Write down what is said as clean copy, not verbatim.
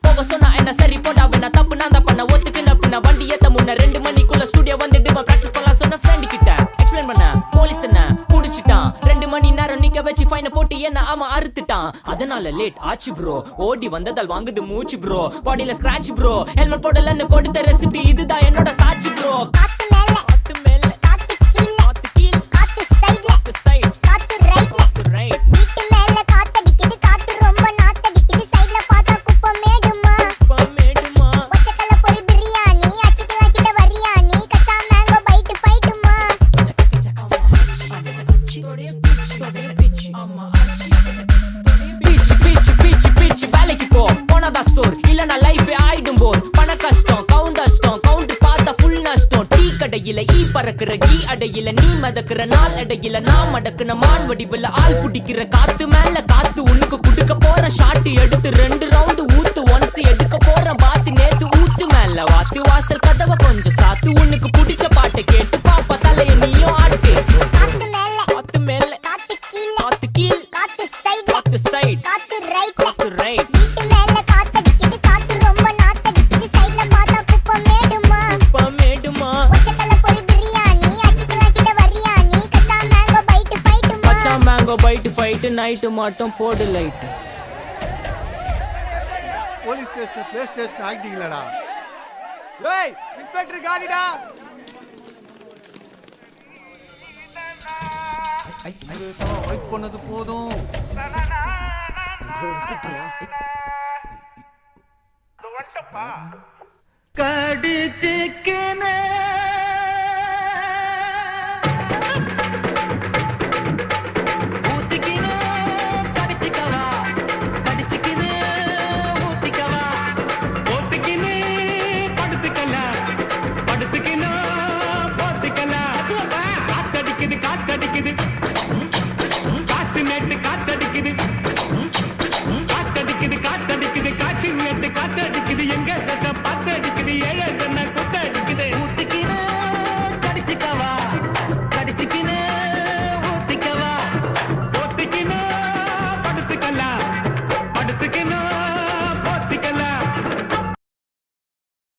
போக சொன்னா என்ன சரி போடா வேணா தப்பு நான் தான் பண்ண ஒத்துக்குன பின்ன வண்டி ஏத்த முன்ன 2 மணிக்குள்ள ஸ்டுடியோ வந்துட்டு பிராக்டிஸ் பண்ணலாம் சொன்ன ஃப்ரெண்ட் கிட்ட எக்ஸ்பிளைன் பண்ண போலீஸ் என்ன முடிச்சிட்டான் 2 மணி நேரம் நிக்க வச்சு ஃபைனை போட்டு என்ன அவன் அறுத்துட்டான் அதனால லேட் ஆச்சு ப்ரோ ஓடி வந்ததால் வாங்குது மூச்சு ப்ரோ பாடியில ஸ்கிராட்ச் ப்ரோ ஹெல்மெட் போடலன்னு கொடுத்த ரெசிபி இதுதான் என்னோட சாட்சி ப்ரோ வேலைக்கு போ போனதா சோர் இல்லனா லைஃபே ஆயிடும் போர் பண கஷ்டம் கவுண்டஸ்டம் கவுண்டர் பார்த்தா ஃபுல் நஷ்டம் டீ கடையில ஈ பறக்குற கீ அடையில நீ மதக்குற நாள் அடையில நான் மடக்குன மான் வடிவுல ஆள் புடிக்கிற காத்து மேல காத்து உனக்கு குடுக்க போற ஷாட் எடுத்து 2 ரவுண்டு ஊத்து ஒன்ஸ் எடுக்க போற பாத்து நேத்து ஊத்து மேல வாத்து வாசல் கதவை கொஞ்சம் சாத்து உனக்கு பிடிச்ச பாட்டை கேட்டு பாப்பா தலைய நீயும் ஆட்டு காத்து மேல காத்து கீழ் காத்து சைடு காத்து ரைட் வீட்டு மேல காத்தடிக்குது காத்து ரொம்ப நாத்தடிக்குது சைடுல பார்த்தா மேடுமா ஒச்சக்கல்ல பொரி பிரியாணி அச்சிக்கலாம் கிட்ட வரியாணி கச்சா மேங்கோ பைட் ஃபைட் நைட்டு மட்டும் போடு light police station play station ஆகிட்டீங்களடா ஏய் இன்ஸ்பெக்டர் காரிடா வெயிட் பண்ணது போதும் கடிச்சிக்கன